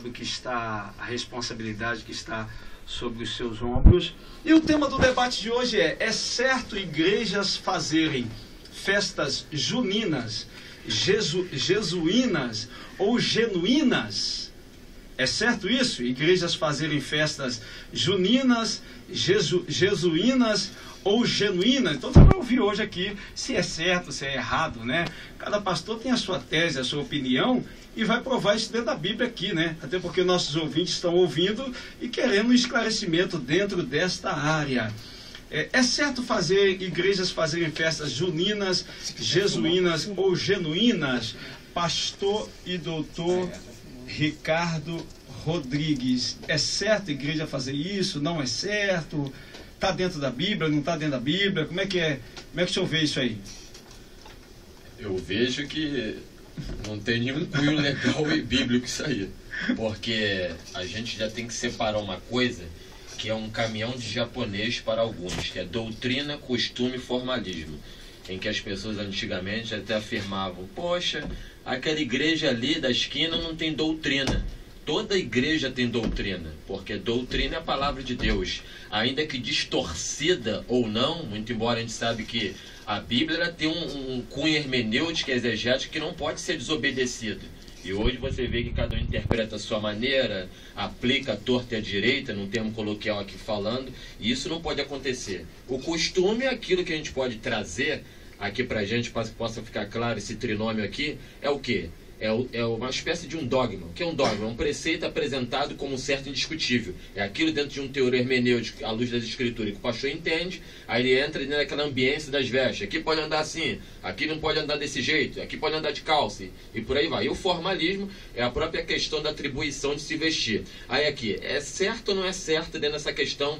sabe o que está, a responsabilidade que está sobre os seus ombros. E o tema do debate de hoje é certo igrejas fazerem festas juninas, jesuínas ou genuínas? É certo isso? Igrejas fazerem festas juninas, jesuínas ou genuínas? Então você vai ouvir hoje aqui se é certo, se é errado, né? Cada pastor tem a sua tese, a sua opinião e vai provar isso dentro da Bíblia aqui, né? Até porque nossos ouvintes estão ouvindo e querendo um esclarecimento dentro desta área. É certo igrejas fazerem festas juninas, jesuínas ou genuínas? Pastor e doutor Ricardo Rodrigues. É certo a igreja fazer isso? Não é certo? Está dentro da Bíblia? Não está dentro da Bíblia? Como é que o senhor vê isso aí? Eu vejo que não tem nenhum cunho legal e bíblico isso aí. Porque a gente já tem que separar uma coisa que é um caminhão de japonês para alguns, que é doutrina, costume e formalismo. Em que as pessoas antigamente até afirmavam: poxa, aquela igreja ali da esquina não tem doutrina. Toda igreja tem doutrina, porque doutrina é a palavra de Deus. Ainda que distorcida ou não, muito embora a gente sabe que a Bíblia ela tem um cunho hermenêutico e exegético que não pode ser desobedecido. E hoje você vê que cada um interpreta a sua maneira, aplica a torta e a direita, num termo coloquial aqui falando, e isso não pode acontecer. O costume é aquilo que a gente pode trazer aqui pra gente, para que possa ficar claro esse trinômio aqui, é o quê? É uma espécie de um dogma. O que é um dogma? É um preceito apresentado como certo e indiscutível. É aquilo dentro de um teor hermenêutico, à luz das escrituras, que o pastor entende, aí ele entra dentro daquela ambiência das vestes. Aqui pode andar assim, aqui não pode andar desse jeito, aqui pode andar de calça, e por aí vai. E o formalismo é a própria questão da atribuição de se vestir. Aí aqui, é certo ou não é certo dentro dessa questão,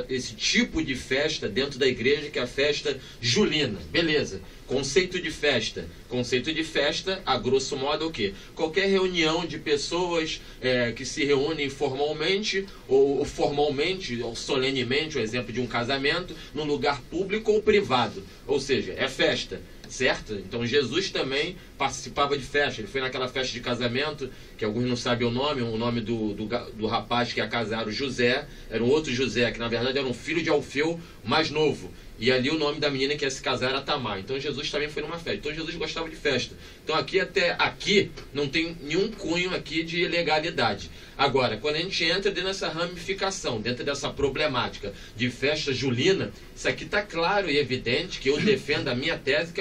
esse tipo de festa dentro da igreja, que é a festa julina. Beleza. Conceito de festa. Conceito de festa, a grosso modo, é o quê? Qualquer reunião de pessoas que se reúnem formalmente ou solenemente, o exemplo de um casamento, num lugar público ou privado. Ou seja, é festa. Certo? Então Jesus também participava de festa. Ele foi naquela festa de casamento, que alguns não sabem o nome do rapaz que ia casar, o José. Era um outro José, que na verdade era um filho de Alfeu mais novo. E ali o nome da menina que ia se casar era Tamar. Então Jesus também foi numa festa. Então Jesus gostava de festa. Então até aqui não tem nenhum cunho aqui de ilegalidade. Agora, quando a gente entra dentro dessa ramificação, dentro dessa problemática de festa julina, isso aqui está claro e evidente que eu defendo a minha tese, que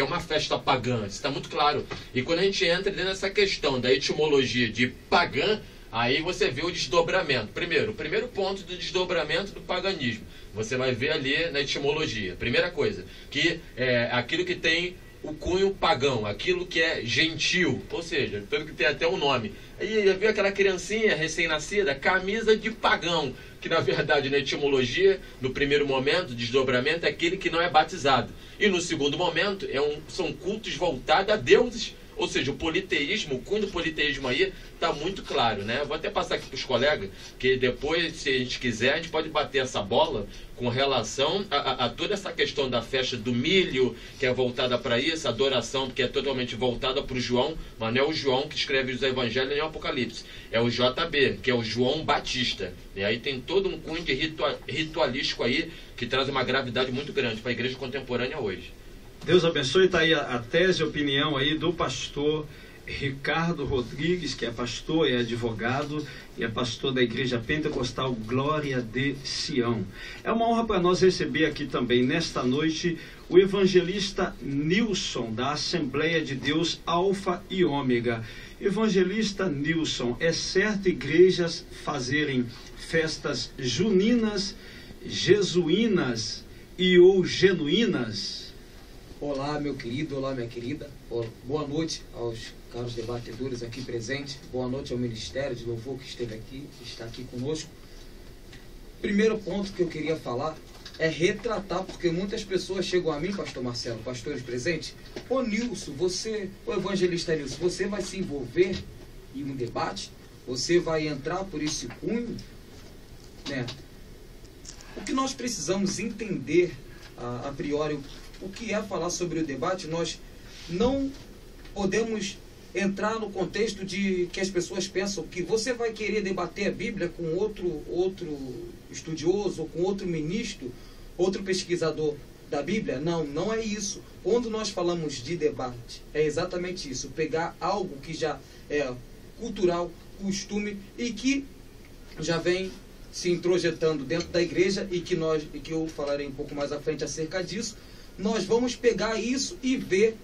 é uma festa pagã. Isso está muito claro. E quando a gente entra dentro dessa questão da etimologia de pagã, aí você vê o desdobramento. O primeiro ponto do desdobramento do paganismo. Você vai ver ali na etimologia. Primeira coisa, que é aquilo que tem o cunho pagão, aquilo que é gentil, ou seja, tanto que tem até um nome. Aí viu aquela criancinha recém-nascida, camisa de pagão, que na verdade na etimologia, no primeiro momento, desdobramento, é aquele que não é batizado. E no segundo momento, são cultos voltados a deuses. Ou seja, o politeísmo, o cunho do politeísmo aí está muito claro, né? Vou até passar aqui para os colegas, que depois, se a gente quiser, a gente pode bater essa bola com relação a toda essa questão da festa do milho, que é voltada para isso, a adoração, que é totalmente voltada para o João, mas não é o João que escreve os evangelhos nem o Apocalipse, é o JB, que é o João Batista. E aí tem todo um cunho de ritualístico aí, que traz uma gravidade muito grande para a igreja contemporânea hoje. Deus abençoe. Está aí a tese, a opinião aí do pastor Ricardo Rodrigues, que é pastor, é advogado e é pastor da Igreja Pentecostal Glória de Sião. É uma honra para nós receber aqui também nesta noite o evangelista Nilson, da Assembleia de Deus Alfa e Ômega. Evangelista Nilson, é certo igrejas fazerem festas juninas, jesuínas e ou genuínas? Olá, meu querido, olá, minha querida. Boa noite aos caros debatedores aqui presentes. Boa noite ao Ministério de Louvor que esteve aqui, que está aqui conosco. Primeiro ponto que eu queria falar é retratar, porque muitas pessoas chegam a mim, pastor Marcelo, pastores presentes: ô Nilson, ô evangelista Nilson, você vai se envolver em um debate? Você vai entrar por esse cunho? Né? O que nós precisamos entender a priori, o que é falar sobre o debate, nós não podemos entrar no contexto de que as pessoas pensam que você vai querer debater a Bíblia com outro estudioso, ou com outro ministro, outro pesquisador da Bíblia. Não, não é isso. Quando nós falamos de debate, é exatamente isso. Pegar algo que já é cultural, costume, e que já vem se introjetando dentro da igreja, e que eu falarei um pouco mais à frente acerca disso. Nós vamos pegar isso e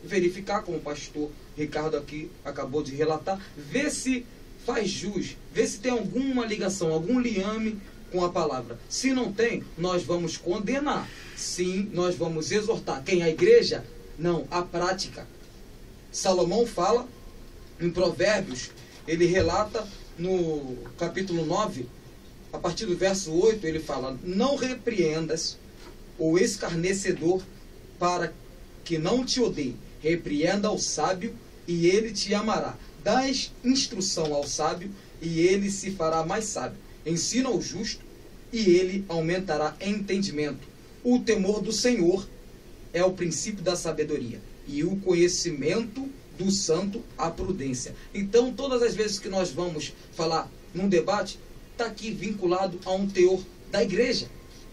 verificar, como o pastor Ricardo aqui acabou de relatar, ver se faz jus, ver se tem alguma ligação, algum liame com a palavra. Se não tem, nós vamos condenar. Sim, nós vamos exortar. Quem? A igreja? Não, a prática. Salomão fala em Provérbios, ele relata no capítulo 9, a partir do verso 8, ele fala: não repreendas o escarnecedor para que não te odeie. Repreenda ao sábio e ele te amará. Dás instrução ao sábio e ele se fará mais sábio. Ensina ao justo e ele aumentará em entendimento. O temor do Senhor é o princípio da sabedoria, e o conhecimento do santo a prudência. Então, todas as vezes que nós vamos falar num debate, está aqui vinculado a um teor da igreja.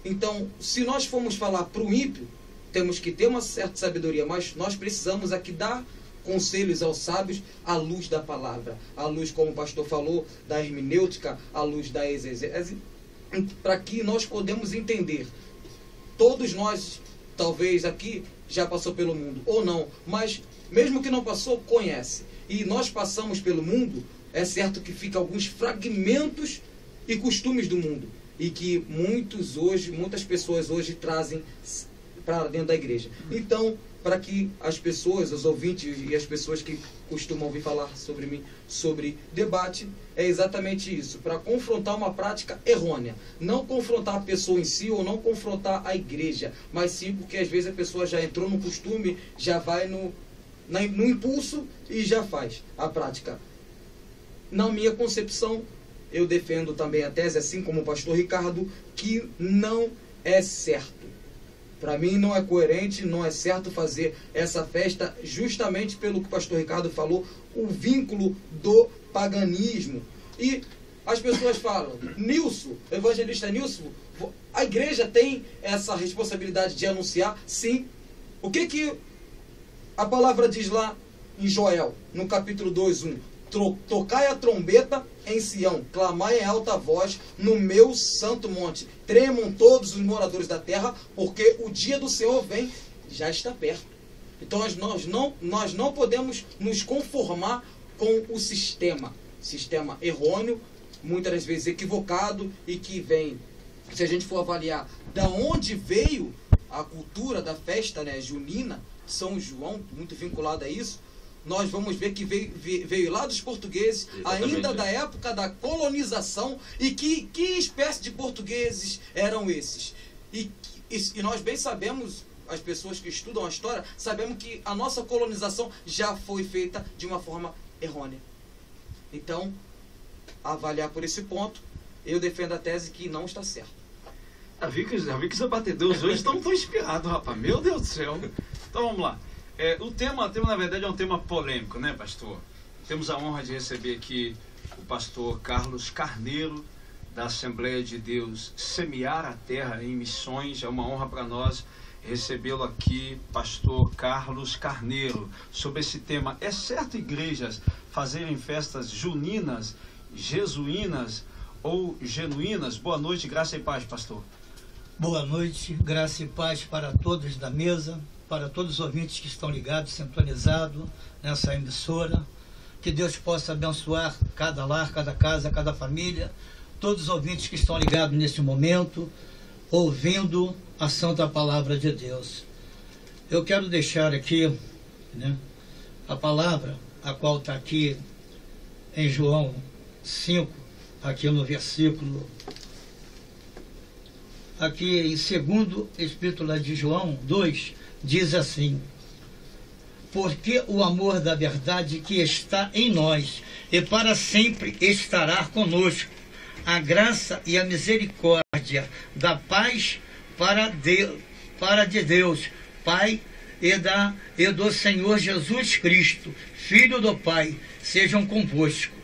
Então, se nós formos falar para o ímpio, temos que ter uma certa sabedoria, mas nós precisamos aqui dar conselhos aos sábios à luz da palavra, à luz, como o pastor falou, da hermenêutica, à luz da exegese, para que nós podemos entender. Todos nós, talvez aqui, já passou pelo mundo, ou não, mas mesmo que não passou, conhece. E nós passamos pelo mundo, é certo que fica alguns fragmentos e costumes do mundo, e que muitas pessoas hoje trazem para dentro da igreja. Então, para que as pessoas, os ouvintes e as pessoas que costumam ouvir falar sobre mim, sobre debate, é exatamente isso, para confrontar uma prática errônea. Não confrontar a pessoa em si, ou não confrontar a igreja, mas sim porque às vezes a pessoa já entrou no costume, já vai no impulso e já faz a prática. Na minha concepção, eu defendo também a tese, assim como o pastor Ricardo, que não é certo. Para mim não é coerente, não é certo fazer essa festa justamente pelo que o pastor Ricardo falou, o vínculo do paganismo. E as pessoas falam: Nilson, evangelista Nilson, a igreja tem essa responsabilidade de anunciar? Sim. O que a palavra diz lá em Joel, no capítulo 2:1? Tocai a trombeta em Sião, clamai em alta voz no meu santo monte. Tremam todos os moradores da terra, porque o dia do Senhor vem, já está perto. Então nós não podemos nos conformar com o sistema errôneo, muitas das vezes equivocado, e que vem, se a gente for avaliar da onde veio a cultura da festa, né, junina, São João, muito vinculado a isso, nós vamos ver que veio lá dos portugueses, exatamente, ainda da época da colonização. E que espécie de portugueses eram esses? E nós bem sabemos, as pessoas que estudam a história, sabemos que a nossa colonização já foi feita de uma forma errônea. Então, avaliar por esse ponto, eu defendo a tese que não está certo. Já vi que os abatedores hoje estão tão inspirados, rapaz. Meu Deus do céu. Então vamos lá. O tema, na verdade, é um tema polêmico, né, pastor? Temos a honra de receber aqui o pastor Carlos Carneiro, da Assembleia de Deus Semear a Terra em Missões. É uma honra para nós recebê-lo aqui, pastor Carlos Carneiro, sobre esse tema. É certo igrejas fazerem festas juninas, jesuínas ou genuínas? Boa noite, graça e paz, pastor. Boa noite, graça e paz para todos da mesa, para todos os ouvintes que estão ligados, sintonizados nessa emissora. Que Deus possa abençoar cada lar, cada casa, cada família, todos os ouvintes que estão ligados nesse momento, ouvindo a santa palavra de Deus. Eu quero deixar aqui, né, a palavra, a qual está aqui em João 5, aqui no versículo, aqui em 2º Epístola de João 2, diz assim: porque o amor da verdade que está em nós e para sempre estará conosco, a graça e a misericórdia da paz para de Deus Pai e do Senhor Jesus Cristo, Filho do Pai, sejam convosco,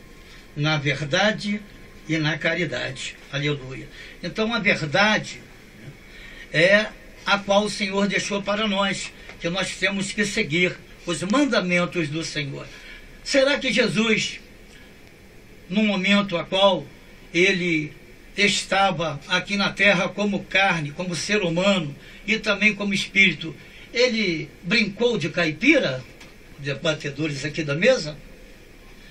na verdade e na caridade. Aleluia. Então a verdade é a qual o Senhor deixou para nós, que nós temos que seguir os mandamentos do Senhor. Será que Jesus, no momento a qual ele estava aqui na terra como carne, como ser humano e também como espírito, ele brincou de caipira, debatedores aqui da mesa?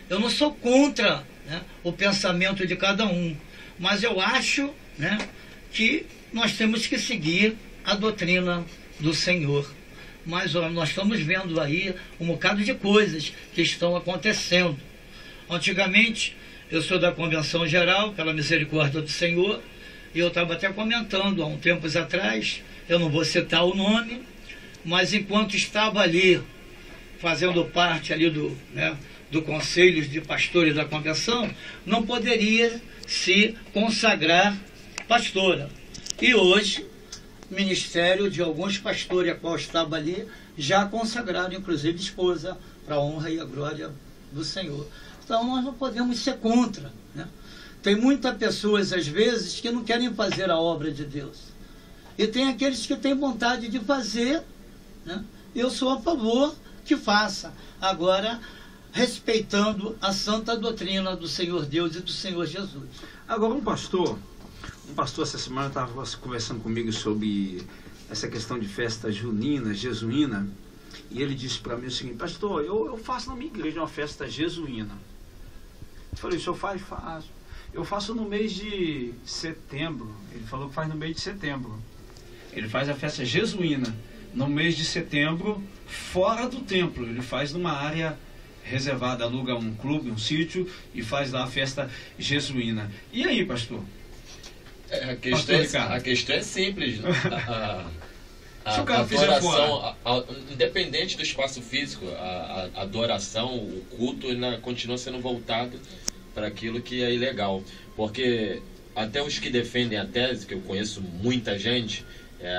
Eu não sou contra, né, o pensamento de cada um, mas eu acho, né, que nós temos que seguir a doutrina do Senhor. Mas ó, nós estamos vendo aí um bocado de coisas que estão acontecendo. Antigamente, eu sou da Convenção Geral, pela misericórdia do Senhor, e eu estava até comentando há um tempos atrás, eu não vou citar o nome, mas enquanto estava ali, fazendo parte ali do Conselho de Pastores da Convenção, não poderia se consagrar pastora. E hoje, ministério de alguns pastores a qual estava ali, já consagraram, inclusive, esposa, para a honra e a glória do Senhor. Então, nós não podemos ser contra, né? Tem muitas pessoas, às vezes, que não querem fazer a obra de Deus. E tem aqueles que têm vontade de fazer, né? Eu sou a favor que faça. Agora, respeitando a santa doutrina do Senhor Deus e do Senhor Jesus. Agora, um pastor essa semana estava conversando comigo sobre essa questão de festa junina, jesuína, e ele disse para mim o seguinte: pastor, eu faço na minha igreja uma festa jesuína. Eu falei: o senhor faz? Faço. Eu faço no mês de setembro. Ele falou que faz no mês de setembro. Ele faz a festa jesuína no mês de setembro, fora do templo. Ele faz numa área reservada, aluga um clube, um sítio, e faz lá a festa jesuína. E aí, pastor? A questão é simples. Se o cara fizer fora, independente do espaço físico, a adoração, o culto continua sendo voltado para aquilo que é ilegal. Porque até os que defendem a tese, que eu conheço muita gente,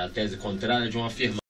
a tese contrária de uma afirmação.